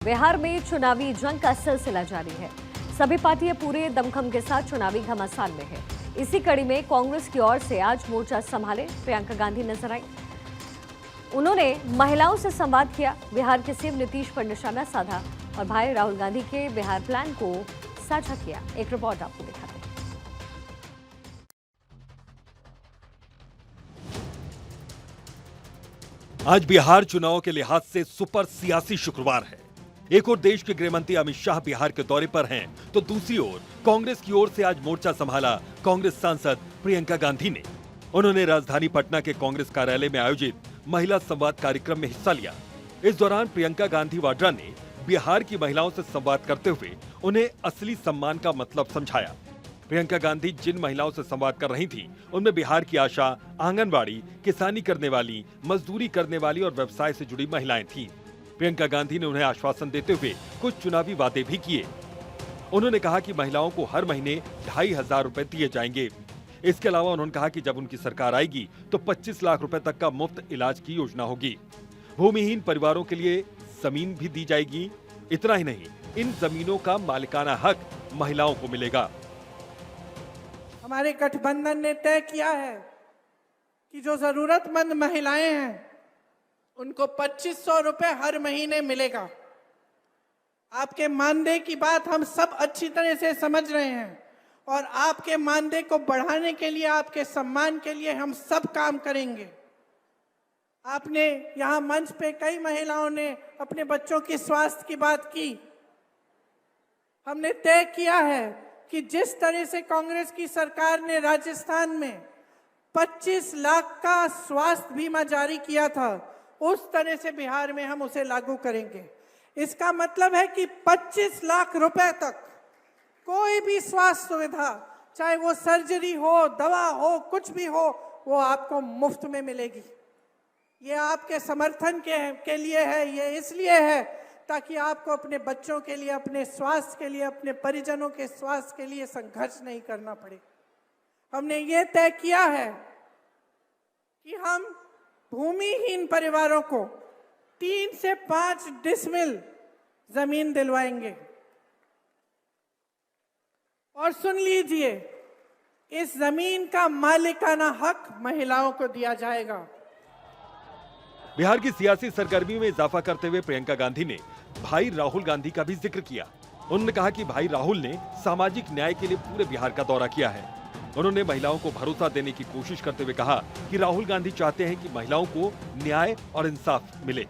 बिहार में चुनावी जंग का सिलसिला जारी है। सभी पार्टियां पूरे दमखम के साथ चुनावी घमासान में है। इसी कड़ी में कांग्रेस की ओर से आज मोर्चा संभाले प्रियंका गांधी नजर आई। उन्होंने महिलाओं से संवाद किया, बिहार के सीएम नीतीश पर निशाना साधा और भाई राहुल गांधी के बिहार प्लान को साझा किया। एक रिपोर्ट आपको दिखाते हैं। आज बिहार चुनाव के लिहाज से सुपर सियासी शुक्रवार है। एक ओर देश के गृह मंत्री अमित शाह बिहार के दौरे पर हैं, तो दूसरी ओर कांग्रेस की ओर से आज मोर्चा संभाला कांग्रेस सांसद प्रियंका गांधी ने। उन्होंने राजधानी पटना के कांग्रेस कार्यालय में आयोजित महिला संवाद कार्यक्रम में हिस्सा लिया। इस दौरान प्रियंका गांधी वाड्रा ने बिहार की महिलाओं से संवाद करते हुए उन्हें असली सम्मान का मतलब समझाया। प्रियंका गांधी जिन महिलाओं से संवाद कर रही थीं, उनमें बिहार की आशा, आंगनबाड़ी, किसानी करने वाली, मजदूरी करने वाली और व्यवसाय से जुड़ी महिलाएं थीं। प्रियंका गांधी ने उन्हें आश्वासन देते हुए कुछ चुनावी वादे भी किए। उन्होंने कहा कि महिलाओं को हर महीने 2,500 रुपए दिए जाएंगे। इसके अलावा उन्होंने कहा कि जब उनकी सरकार आएगी तो 25 लाख रुपए तक का मुफ्त इलाज की योजना होगी। भूमिहीन परिवारों के लिए जमीन भी दी जाएगी। इतना ही नहीं, इन जमीनों का मालिकाना हक महिलाओं को मिलेगा। हमारे गठबंधन ने तय किया है कि जो जरूरतमंद महिलाएं हैं उनको 2500 रुपए हर महीने मिलेगा। आपके मानदेय की बात हम सब अच्छी तरह से समझ रहे हैं और आपके मानदेय को बढ़ाने के लिए, आपके सम्मान के लिए हम सब काम करेंगे। आपने यहाँ मंच पे कई महिलाओं ने अपने बच्चों की स्वास्थ्य की बात की। हमने तय किया है कि जिस तरह से कांग्रेस की सरकार ने राजस्थान में 25 लाख का स्वास्थ्य बीमा जारी किया था, उस तरह से बिहार में हम उसे लागू करेंगे। इसका मतलब है कि 25 लाख रुपए तक कोई भी स्वास्थ्य सुविधा, चाहे वो सर्जरी हो, दवा हो, कुछ भी हो, वो आपको मुफ्त में मिलेगी। ये आपके समर्थन के लिए है, ये इसलिए है ताकि आपको अपने बच्चों के लिए, अपने स्वास्थ्य के लिए, अपने परिजनों के स्वास्थ्य के लिए संघर्ष नहीं करना पड़े। हमने ये तय किया है कि हम भूमिहीन परिवारों को 3 से 5 डिसमिल जमीन दिलवाएंगे। और सुन लीजिए, इस जमीन का मालिकाना हक महिलाओं को दिया जाएगा। बिहार की सियासी सरगर्मी में इजाफा करते हुए प्रियंका गांधी ने भाई राहुल गांधी का भी जिक्र किया। उन्होंने कहा कि भाई राहुल ने सामाजिक न्याय के लिए पूरे बिहार का दौरा किया है। उन्होंने महिलाओं को भरोसा देने की कोशिश करते हुए कहा कि राहुल गांधी चाहते हैं कि महिलाओं को न्याय और इंसाफ मिले।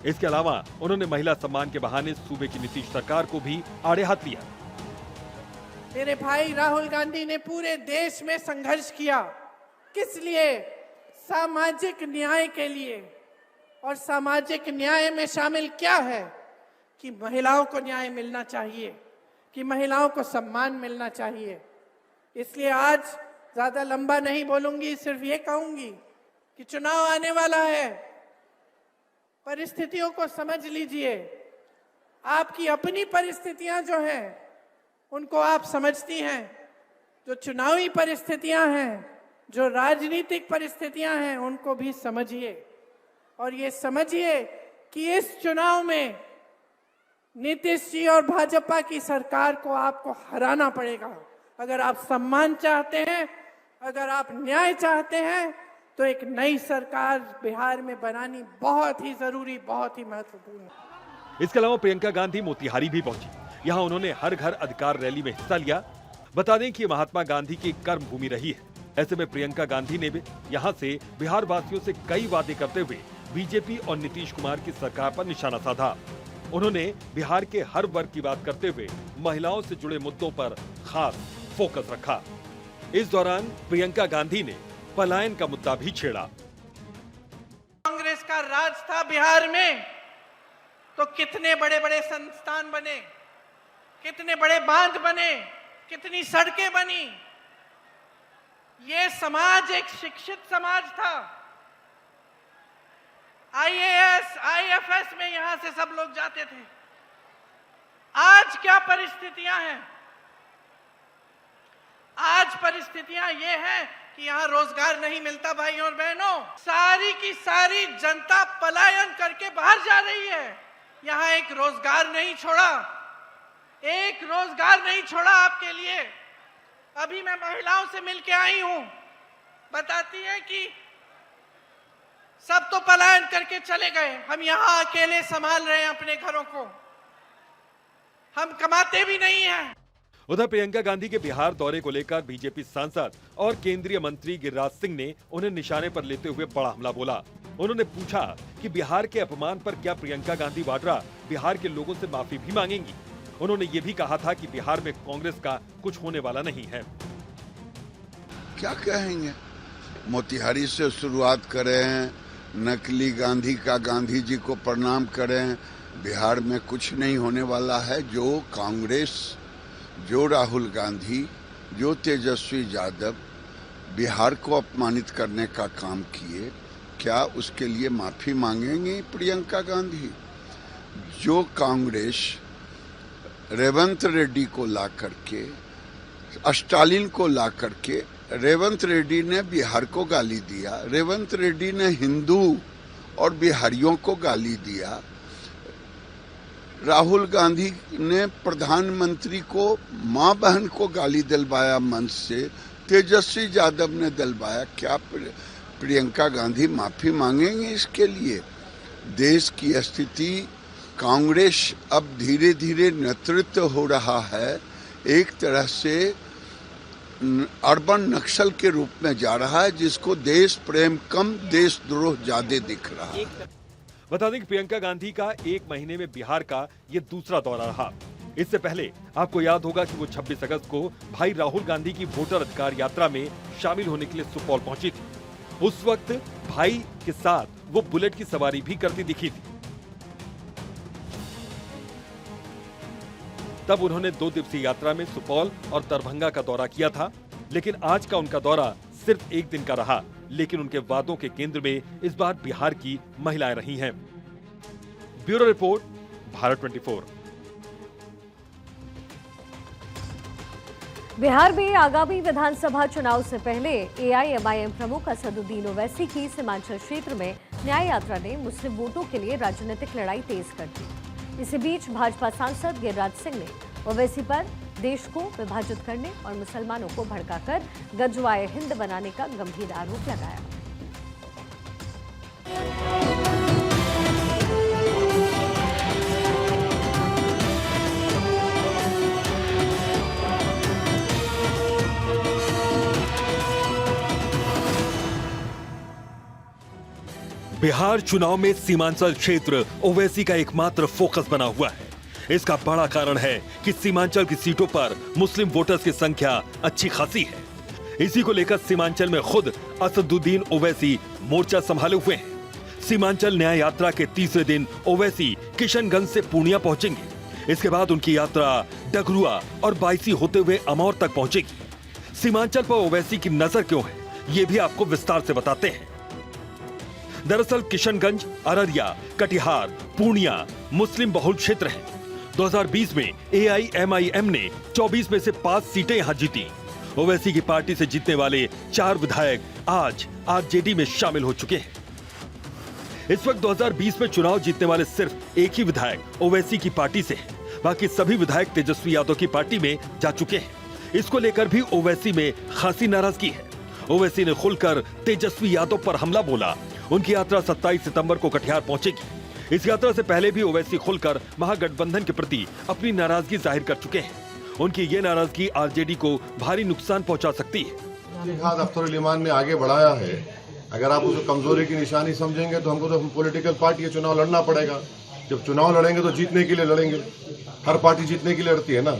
इसके अलावा उन्होंने महिला सम्मान के बहाने सूबे की नीतीश सरकार को भी आड़े हाथ लिया। मेरे भाई राहुल गांधी ने पूरे देश में संघर्ष किया। किस लिए? सामाजिक न्याय के लिए। और सामाजिक न्याय में शामिल क्या है कि महिलाओं को न्याय मिलना चाहिए, कि महिलाओं को सम्मान मिलना चाहिए। इसलिए आज ज्यादा लंबा नहीं बोलूंगी, सिर्फ ये कहूंगी कि चुनाव आने वाला है। परिस्थितियों को समझ लीजिए। आपकी अपनी परिस्थितियां जो हैं उनको आप समझती हैं। जो चुनावी परिस्थितियां हैं, जो राजनीतिक परिस्थितियां हैं, उनको भी समझिए। और ये समझिए कि इस चुनाव में नीतीश जी और भाजपा की सरकार को आपको हराना पड़ेगा। अगर आप सम्मान चाहते हैं, अगर आप न्याय चाहते हैं, तो एक नई सरकार बिहार में बनानी बहुत ही जरूरी, बहुत ही महत्वपूर्ण है। इसके अलावा प्रियंका गांधी मोतिहारी भी पहुंची। यहाँ उन्होंने हर घर अधिकार रैली में हिस्सा लिया। बता दें कि महात्मा गांधी की कर्म भूमि रही है। ऐसे में प्रियंका गांधी ने यहाँ से बिहार वासियों से कई वादे करते हुए बीजेपी और नीतीश कुमार की सरकार पर निशाना साधा। उन्होंने बिहार के हर वर्ग की बात करते हुए महिलाओं से जुड़े मुद्दों पर खास फोकस रखा। इस दौरान प्रियंका गांधी ने पलायन का मुद्दा भी छेड़ा। कांग्रेस का राज था बिहार में, तो कितने बड़े बड़े संस्थान बने, कितने बड़े बांध बने, कितनी सड़कें बनी। ये समाज एक शिक्षित समाज था। IAS, IFS में यहां से सब लोग जाते थे। आज क्या परिस्थितियां हैं? आज परिस्थितियां ये हैं कि यहां रोजगार नहीं मिलता। भाइयों और बहनों, सारी की सारी जनता पलायन करके बाहर जा रही है। यहाँ एक रोजगार नहीं छोड़ा, एक रोजगार नहीं छोड़ा आपके लिए। अभी मैं महिलाओं से मिलके आई हूं, बताती है कि सब तो पलायन करके चले गए, हम यहाँ अकेले संभाल रहे हैं अपने घरों को, हम कमाते भी नहीं हैं। उधर प्रियंका गांधी के बिहार दौरे को लेकर बीजेपी सांसद और केंद्रीय मंत्री गिरिराज सिंह ने उन्हें निशाने पर लेते हुए बड़ा हमला बोला। उन्होंने पूछा कि बिहार के अपमान पर क्या प्रियंका गांधी वाड्रा बिहार के लोगों से माफी भी मांगेंगी। उन्होंने ये भी कहा था कि बिहार में कांग्रेस का कुछ होने वाला नहीं है। क्या कहेंगे, मोतिहारी से शुरुआत करें, नकली गांधी का गांधी जी को प्रणाम करें। बिहार में कुछ नहीं होने वाला है। जो कांग्रेस, जो राहुल गांधी, जो तेजस्वी यादव बिहार को अपमानित करने का काम किए, क्या उसके लिए माफी मांगेंगी प्रियंका गांधी? जो कांग्रेस रेवंत रेड्डी को ला करके, स्टालिन को ला करके, रेवंत रेड्डी ने बिहार को गाली दिया, रेवंत रेड्डी ने हिंदू और बिहारियों को गाली दिया, राहुल गांधी ने प्रधानमंत्री को, मां बहन को गाली दिलवाया मंच से, तेजस्वी यादव ने दिलवाया। क्या प्रियंका गांधी माफी मांगेंगे इसके लिए? देश की स्थिति, कांग्रेस अब धीरे धीरे नेतृत्व हो रहा है, एक तरह से अर्बन नक्सल के रूप में जा रहा है, जिसको देश प्रेम कम देशद्रोह ज्यादा दिख रहा है। बता दें कि प्रियंका गांधी का एक महीने में बिहार का ये दूसरा दौरा रहा। इससे पहले आपको याद होगा कि वो 26 अगस्त को भाई राहुल गांधी की वोटर अधिकार यात्रा में शामिल होने के लिए सुपौल पहुंची थी। उस वक्त भाई के साथ वो बुलेट की सवारी भी करती दिखी थी। तब उन्होंने 2 दिवसीय यात्रा में सुपौल और दरभंगा का दौरा किया था, लेकिन आज का उनका दौरा सिर्फ एक दिन का रहा। लेकिन उनके वादों के केंद्र में इस बार बिहार की महिलाएं रही हैं। Bureau report, Bharat 24। बिहार में आगामी विधानसभा चुनाव से पहले एआईएमआईएम प्रमुख असदुद्दीन ओवैसी की सीमांचल क्षेत्र में न्याय यात्रा ने मुस्लिम वोटों के लिए राजनीतिक लड़ाई तेज कर दी। इसी बीच भाजपा सांसद गिरिराज सिंह ने ओवैसी पर देश को विभाजित करने और मुसलमानों को भड़काकर गजवाए हिंद बनाने का गंभीर आरोप लगाया। बिहार चुनाव में सीमांचल क्षेत्र ओवैसी का एकमात्र फोकस बना हुआ है। इसका बड़ा कारण है कि सीमांचल की सीटों पर मुस्लिम वोटर्स की संख्या अच्छी खासी है। इसी को लेकर सीमांचल में खुद असदुद्दीन ओवैसी मोर्चा संभाले हुए हैं। सीमांचल न्याय यात्रा के तीसरे दिन ओवैसी किशनगंज से पूर्णिया पहुंचेंगे। इसके बाद उनकी यात्रा डगरुआ और बायसी होते हुए अमौर तक पहुंचेगी। सीमांचल पर ओवैसी की नजर क्यों है, ये भी आपको विस्तार से बताते हैं। दरअसल किशनगंज, अररिया, कटिहार, पूर्णिया मुस्लिम बहुल क्षेत्र हैं। 2020 में एआईएमआईएम ने 24 में से 5 सीटें यहां जीती। ओवैसी की पार्टी से जीतने वाले 4 विधायक आज आरजेडी में शामिल हो चुके हैं। इस वक्त 2020 में चुनाव जीतने वाले सिर्फ एक ही विधायक ओवैसी की पार्टी से है। बाकी सभी विधायक तेजस्वी यादव की पार्टी में जा चुके हैं। इसको लेकर भी ओवैसी में खासी नाराजगी है। ओवैसी ने खुलकर तेजस्वी यादव पर हमला बोला। उनकी यात्रा 27 सितंबर को कटिहार पहुंचेगी। इस यात्रा से पहले भी ओवैसी खुलकर महागठबंधन के प्रति अपनी नाराजगी जाहिर कर चुके हैं। उनकी ये नाराजगी आरजेडी को भारी नुकसान पहुंचा सकती है। जिहाद अख्तर ईमान ने आगे बढ़ाया है। अगर आप उसे कमजोरी की निशानी समझेंगे तो हमको तो पॉलिटिकल पार्टी के चुनाव लड़ना पड़ेगा। जब चुनाव लड़ेंगे तो जीतने के लिए लड़ेंगे। हर पार्टी जीतने के लिए लड़ती है ना,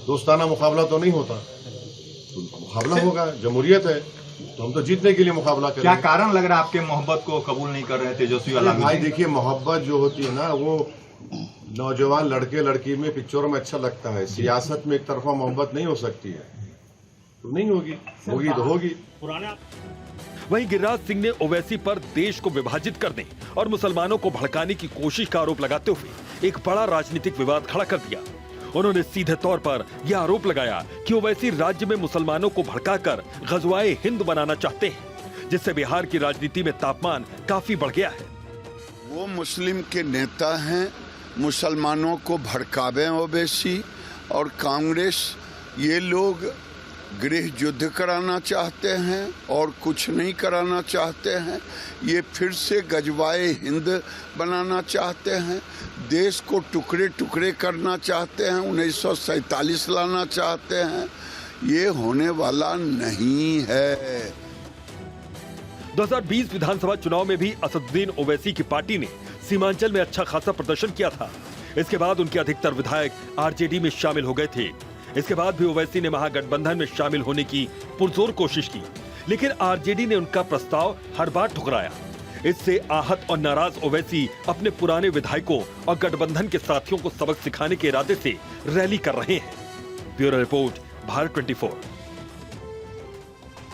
दोस्ताना मुकाबला तो नहीं होता। तो मुकाबला होगा, जमहूरियत है, तो हम तो जीतने के लिए मुकाबला करेंगे। क्या कारण लग रहा है आपके मोहब्बत को कबूल नहीं कर रहे तेजस्वी वाला? भाई देखिए, मोहब्बत जो होती है ना, वो नौजवान लड़के लड़की में पिक्चरों में अच्छा लगता है। सियासत में एक तरफा मोहब्बत नहीं हो सकती है, तो नहीं होगी, होगी तो होगी। वहीं गिरिराज सिंह ने ओवैसी पर देश को विभाजित करने और मुसलमानों को भड़काने की कोशिश का आरोप लगाते हुए एक बड़ा राजनीतिक विवाद खड़ा कर दिया। उन्होंने सीधे तौर पर यह आरोप लगाया कि ओवैसी राज्य में मुसलमानों को भड़काकर गजवाए हिंद बनाना चाहते हैं, जिससे बिहार की राजनीति में तापमान काफी बढ़ गया है। वो मुस्लिम के नेता हैं, मुसलमानों को भड़कावे ओवैसी और कांग्रेस, ये लोग गृह युद्ध कराना चाहते हैं और कुछ नहीं कराना चाहते हैं। ये फिर से गजवाए हिंद बनाना चाहते हैं, देश को टुकड़े टुकड़े करना चाहते हैं, 1947 लाना चाहते हैं। ये होने वाला नहीं है। 2020 विधानसभा चुनाव में भी असदुद्दीन ओवैसी की पार्टी ने सीमांचल में अच्छा खासा प्रदर्शन किया था। इसके बाद उनके अधिकतर विधायक आरजेडी में शामिल हो गए थे। इसके बाद भी ओवैसी ने महागठबंधन में शामिल होने की पुरजोर कोशिश की, लेकिन आरजेडी ने उनका प्रस्ताव हर बार ठुकराया। इससे आहत और नाराज ओवैसी अपने पुराने विधायकों और गठबंधन के साथियों को सबक सिखाने के इरादे से रैली कर रहे हैं। Bureau report, Bharat 24।